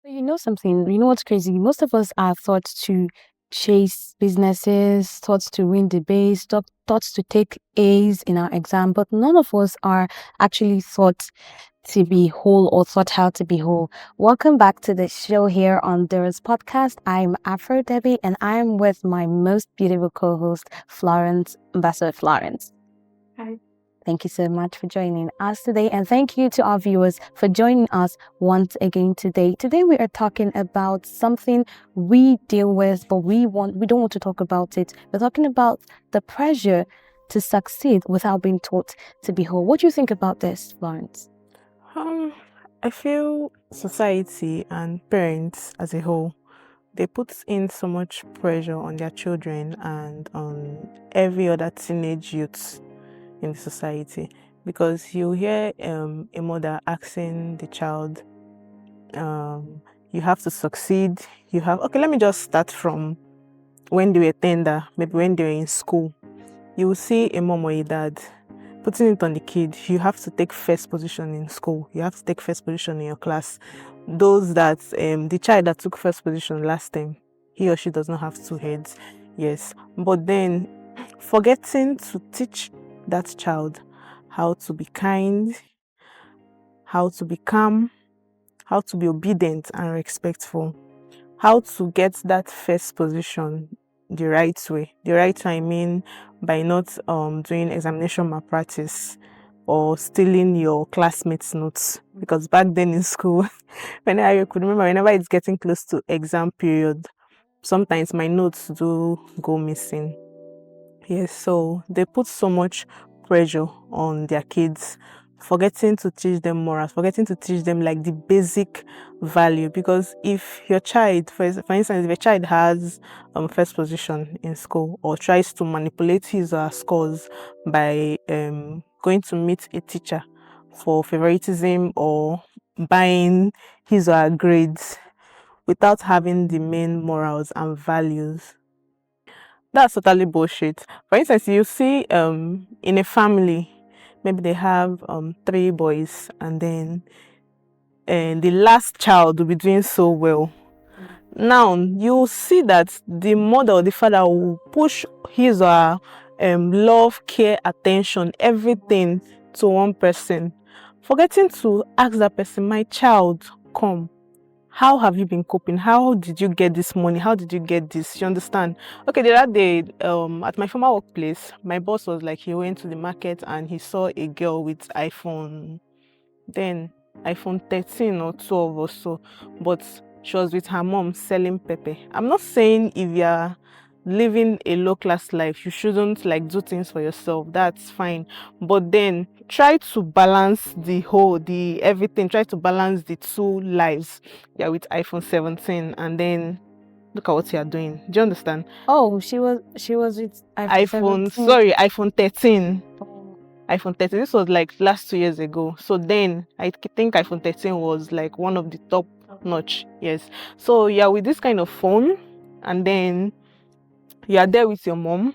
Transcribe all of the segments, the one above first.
You know something, you know what's crazy? Most of us are taught to chase businesses, taught to win debates, taught to take A's in our exam, but none of us are actually taught to be whole or taught how to be whole. Welcome back to the show here on DURA'S podcast. I'm Afro Debbie and I'm with my most beautiful co-host, Florence, Ambassador Florence. Hi. Thank you so much for joining us today. And thank you to our viewers for joining us once again today. Today we are talking about something we deal with, but we don't want to talk about it. We're talking about the pressure to succeed without being taught to be whole. What do you think about this, Florence? Um, I feel society and parents as a whole, they put in so much pressure on their children and on every other teenage youth in the society, because you hear a mother asking the child, you have to succeed. Okay, let me just start from when they were tender, maybe when they were in school. You will see a mom or a dad putting it on the kid. You have to take first position in school. You have to take first position in your class. Those that the child that took first position last time, he or she does not have two heads. Yes, but then forgetting to teach that child how to be kind, how to be calm, how to be obedient and respectful, how to get that first position the right way. The right way, I mean, by not doing examination malpractice or stealing your classmates' notes. Because back then in school, whenever you could remember, whenever it's getting close to exam period, sometimes my notes do go missing. Yes, so they put so much pressure on their kids, forgetting to teach them morals, forgetting to teach them like the basic value. Because if your child, for instance, if a child has first position in school or tries to manipulate his or her scores by going to meet a teacher for favoritism or buying his or her grades without having the main morals and values, that's totally bullshit. For instance, you see in a family, maybe they have three boys, and then the last child will be doing so well. Now you see that the mother or the father will push his or her love, care, attention, everything to one person, forgetting to ask that person, my child, come, how have you been coping? How did you get this money? How did you get this? You understand? Okay, the other day, at my former workplace, my boss was like, he went to the market and he saw a girl with iPhone 13 or 12 or so, but she was with her mom selling pepper. I'm not saying if you're living a low class life, you shouldn't like do things for yourself. That's fine. But then try to balance the everything. Try to balance the two lives. Yeah, with iPhone 17, and then look at what you are doing. Do you understand? Oh, she was with iPhone 17. iPhone 13. iPhone 13. This was like last 2 years ago. So then I think iPhone 13 was like one of the top notch. Yes. So yeah, with this kind of phone, and then you are there with your mom,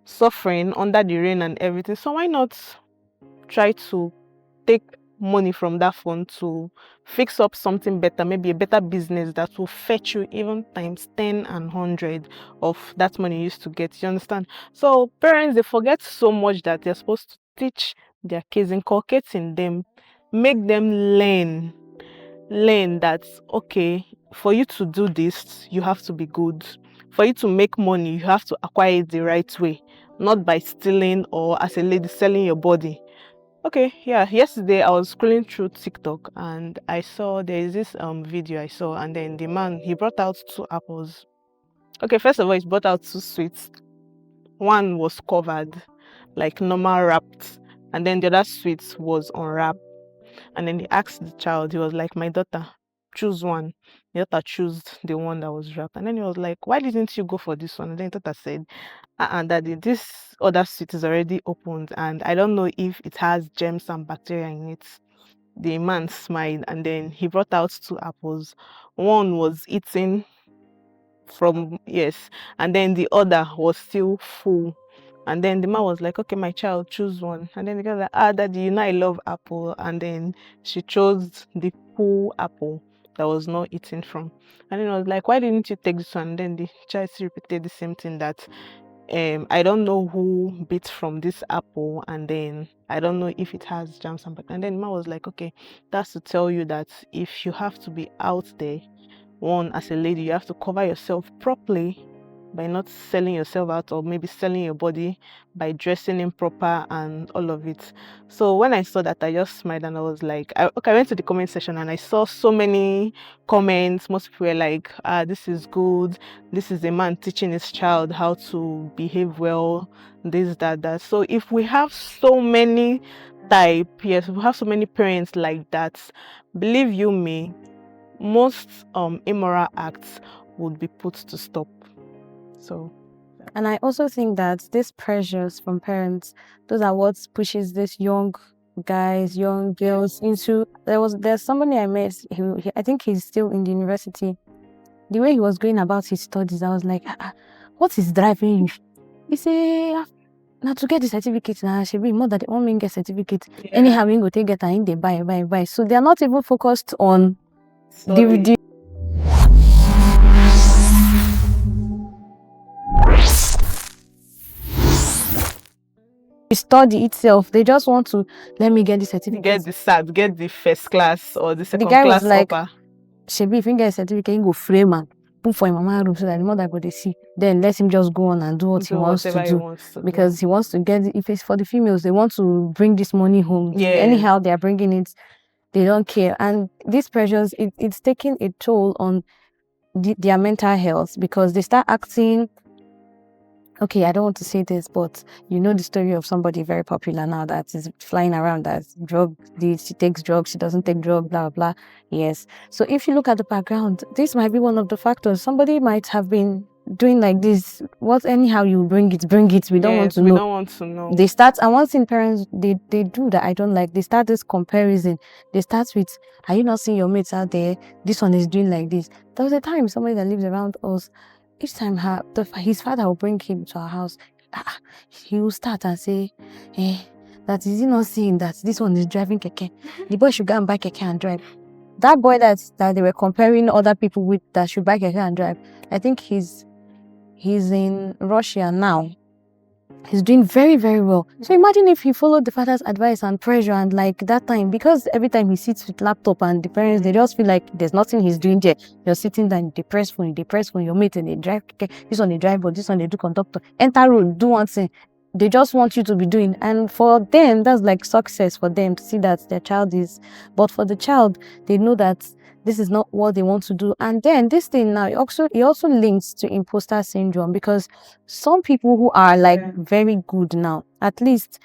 suffering under the rain and everything. So why not try to take money from that phone to fix up something better, maybe a better business that will fetch you even times 10 and 100 of that money you used to get. You understand? So parents, they forget so much that they're supposed to teach their kids, inculcate in them, make them learn that, okay, for you to do this, you have to be good. For you to make money, you have to acquire it the right way, not by stealing or as a lady selling your body. Okay, yeah. Yesterday I was scrolling through TikTok and I saw there is this video I saw, and then the man, he brought out two apples. Okay, first of all, he brought out two sweets. One was covered, like normal wrapped, and then the other sweet was unwrapped. And then he asked the child, he was like, my daughter, choose one. The daughter chose the one that was wrapped. And then he was like, why didn't you go for this one? And then the daughter said, daddy, this other sweet is already opened and I don't know if it has germs and bacteria in it. The man smiled and then he brought out two apples. One was eaten from, yes, and then the other was still full. And then the man was like, okay, my child, choose one. And then the girl was like, daddy, you know I love apple. And then she chose the full apple. that was not eaten from. And then I was like, why didn't you take this one? And then the child still repeated the same thing, that I don't know who bit from this apple, and then I don't know if it has germs. And then Ma was like, okay, that's to tell you that if you have to be out there, one, as a lady, you have to cover yourself properly by not selling yourself out, or maybe selling your body by dressing improper and all of it. So when I saw that, I just smiled and I was like, okay, I went to the comment section and I saw so many comments. Most people were like, this is good, this is a man teaching his child how to behave well, this, that. So if we have so many yes, we have so many parents like that, believe you me, most immoral acts would be put to stop. So, and I also think that these pressures from parents, those are what pushes these young guys, young girls into. There's somebody I met. I think he's still in the university. The way he was going about his studies, I was like, what is driving you? He said, now to get the certificate, now should be more than the one get certificate. Yeah. Anyhow, we go take it and they buy. So they are not even focused on the study itself. They just want to let me get the certificate, get the SAT, get the first class or the second the guy class was like, upper. Shebi, if you get a certificate, you go frame and put for your mama room so that the mother go to see. Then let him just go on and do what he wants to do. Because he wants to get, if it's for the females, they want to bring this money home. Yeah. Anyhow, they are bringing it, they don't care. And these pressures, it's taking a toll on their mental health, because they start acting, okay, I don't want to say this, but you know the story of somebody very popular now that is flying around that she takes drugs, she doesn't take drugs, blah, blah. Yes. So if you look at the background, this might be one of the factors. Somebody might have been doing like this. Anyhow you bring it. We don't want to know. We don't want to know. They start, and one thing parents, they do that I don't like, they start this comparison. They start with, are you not seeing your mates out there? This one is doing like this. There was a time somebody that lives around us, each time his father will bring him to our house, he will start and say, that is he not seeing that this one is driving keke? The boy should go and buy keke and drive. That boy that they were comparing other people with that should buy keke and drive, I think he's in Russia now. He's doing very, very well. So imagine if he followed the father's advice and pressure, and like that time, because every time he sits with laptop and the parents, they just feel like there's nothing he's doing there. You're sitting there, they press phone, your mate, and they drive, this one they drive, but this one they do conductor. Enter road, do one thing. They just want you to be doing. And for them, that's like success for them to see that their child is. But for the child, they know that this is not what they want to do. And then this thing now, it also links to imposter syndrome, because some people who are like very good now, at least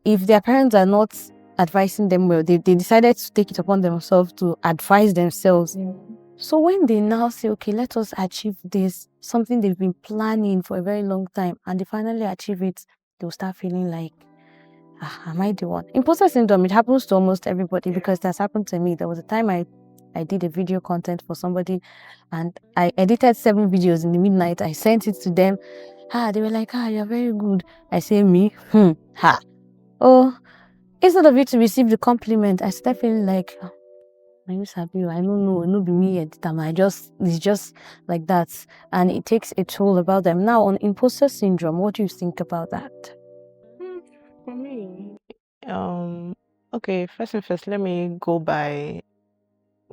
if their parents are not advising them well, they decided to take it upon themselves to advise themselves. So when they now say, okay, let us achieve this, something they've been planning for a very long time, and they finally achieve it, they'll start feeling like, am I the one? Imposter syndrome, it happens to almost everybody, because that's happened to me. There was a time I did a video content for somebody, and I edited 7 videos in the midnight. I sent it to them. They were like, you're very good. I say, me? Oh, instead of you to receive the compliment, I started feeling like, I don't know, it be me at the time. It's just like that. And it takes a toll about them. Now, on imposter syndrome, what do you think about that? For me, okay, first, let me go by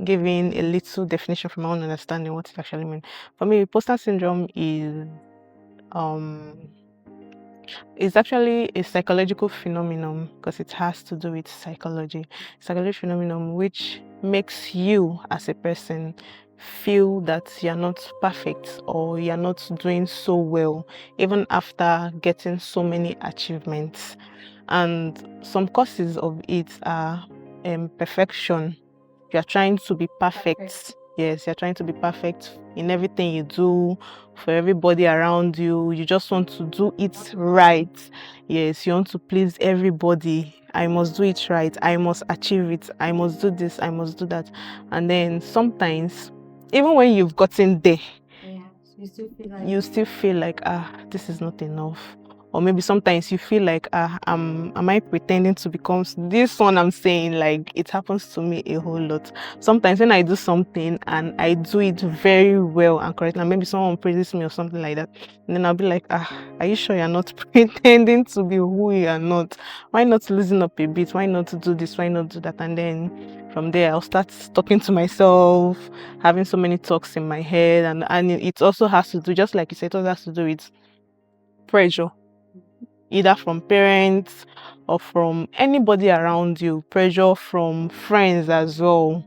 giving a little definition from my own understanding what it actually means. For me, imposter syndrome is it's actually a psychological phenomenon, because it has to do with psychology. Psychological phenomenon which makes you as a person feel that you're not perfect, or you're not doing so well, even after getting so many achievements. And some causes of it are perfection. You're trying to be perfect. Yes, you're trying to be perfect in everything you do, for everybody around you. You just want to do it right. Yes, you want to please everybody. I must do it right. I must achieve it. I must do this. I must do that. And then sometimes, even when you've gotten there, you still feel like, this is not enough. or maybe sometimes you feel like, am I pretending to become this one? I'm saying, like, it happens to me a whole lot. Sometimes when I do something and I do it very well and correct, and maybe someone praises me or something like that, and then I'll be like, are you sure you're not pretending to be who you are not? Why not loosen up a bit? Why not do this? Why not do that? And then from there, I'll start talking to myself, having so many talks in my head, and it also has to do, just like you said, it also has to do with pressure, either from parents or from anybody around you, pressure from friends as well.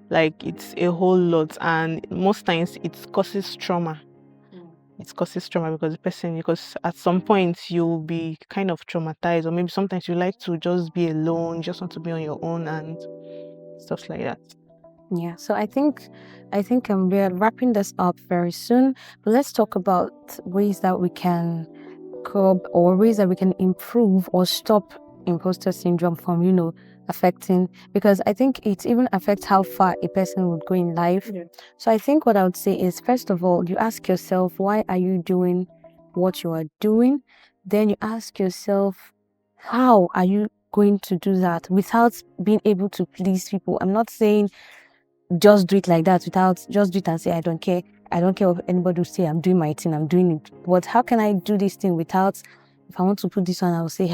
Like, it's a whole lot, and most times it causes trauma. It causes trauma because at some point you'll be kind of traumatized, or maybe sometimes you like to just be alone, just want to be on your own and stuff like that. Yeah, so I think we're wrapping this up very soon, but let's talk about ways that we can curb or ways that we can improve or stop imposter syndrome from affecting, because I think it even affects how far a person would go in life. Yeah. So I think what I would say is, first of all, you ask yourself, why are you doing what you are doing? Then you ask yourself, how are you going to do that without being able to please people? I'm not saying just do it like that, without just do it and say, I don't care what anybody will say, I'm doing my thing, I'm doing it. But how can I do this thing without, if I want to put this on, I will say,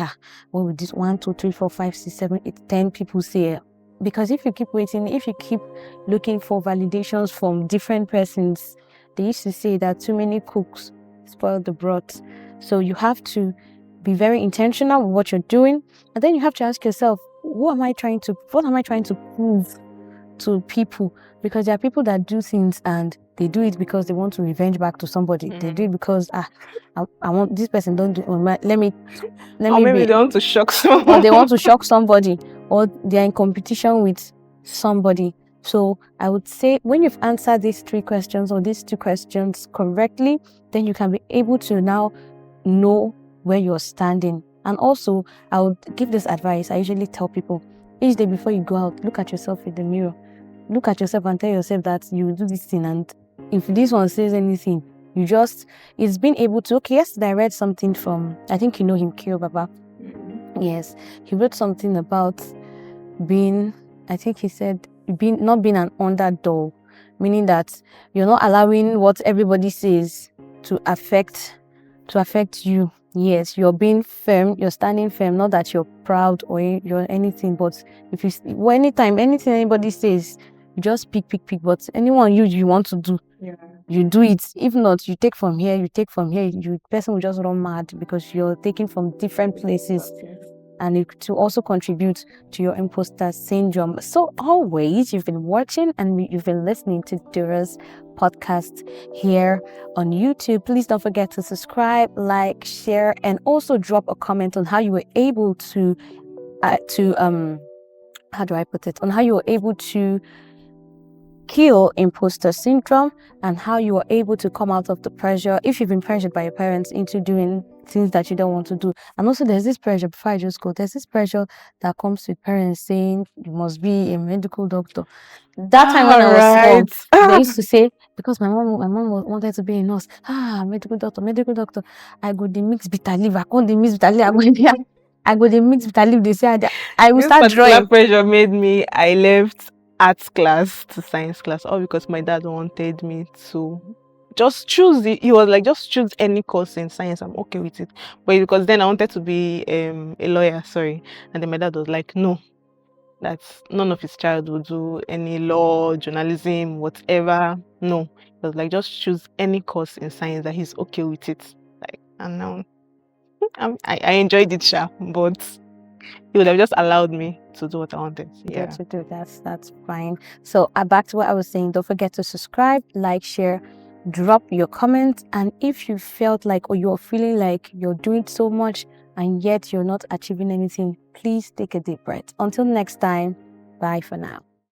what would this 1, 2, 3, 4, 5, 6, 7, 8, 10 people say? Because if you keep waiting, if you keep looking for validations from different persons, they used to say that too many cooks spoil the broth. So you have to be very intentional with what you're doing, and then you have to ask yourself, what am I trying to prove to people? Because there are people that do things and they do it because they want to revenge back to somebody. They do it because I want this person, don't do it. Let me Or maybe they want to shock someone. or they want to shock somebody, or they're in competition with somebody. So I would say, when you've answered these 3 questions or these 2 questions correctly, then you can be able to now know where you're standing. And also, I would give this advice. I usually tell people, each day before you go out, look at yourself in the mirror. Look at yourself and tell yourself that you will do this thing, and if this one says anything, it's been able to. Okay, yesterday I read something from, I think you know him, Kyo Baba. Yes, he wrote something about being, I think he said, not being an underdog, meaning that you're not allowing what everybody says to affect you. Yes, you're being firm, you're standing firm, not that you're proud or you're anything, but anytime anything anybody says, you just pick. But anyone you want to do, you do it. If not, you take from here, person will just run mad because you're taking from different places. And it will also contribute to your imposter syndrome. So always, you've been watching and you've been listening to DURA'S podcast here on YouTube. Please don't forget to subscribe, like, share, and also drop a comment on how you were able to how do I put it? On how you were able to kill imposter syndrome and how you are able to come out of the pressure, if you've been pressured by your parents into doing things that you don't want to do. And also, there's this pressure, before I just go, there's this pressure that comes with parents saying you must be a medical doctor. That time when I was small, they used to say, because my mom wanted to be a nurse, medical doctor, I go the mix bitter leaf, I go the mix bitter leaf, they say I will start drawing. Pressure made me, I left arts class to science class, all because my dad wanted me to just choose it. He was like, just choose any course in science, I'm okay with it. But because then I wanted to be a lawyer, and then my dad was like, no, that's none of his child will do any law, journalism, whatever. No, he was like, just choose any course in science that he's okay with it. Like, and now I enjoyed it, but he would have just allowed me to do what I wanted. Yeah. To do. That's fine. So back to what I was saying, don't forget to subscribe, like, share, drop your comments, and if you felt like, or you're feeling like you're doing so much and yet you're not achieving anything, please take a deep breath. Until next time, bye for now.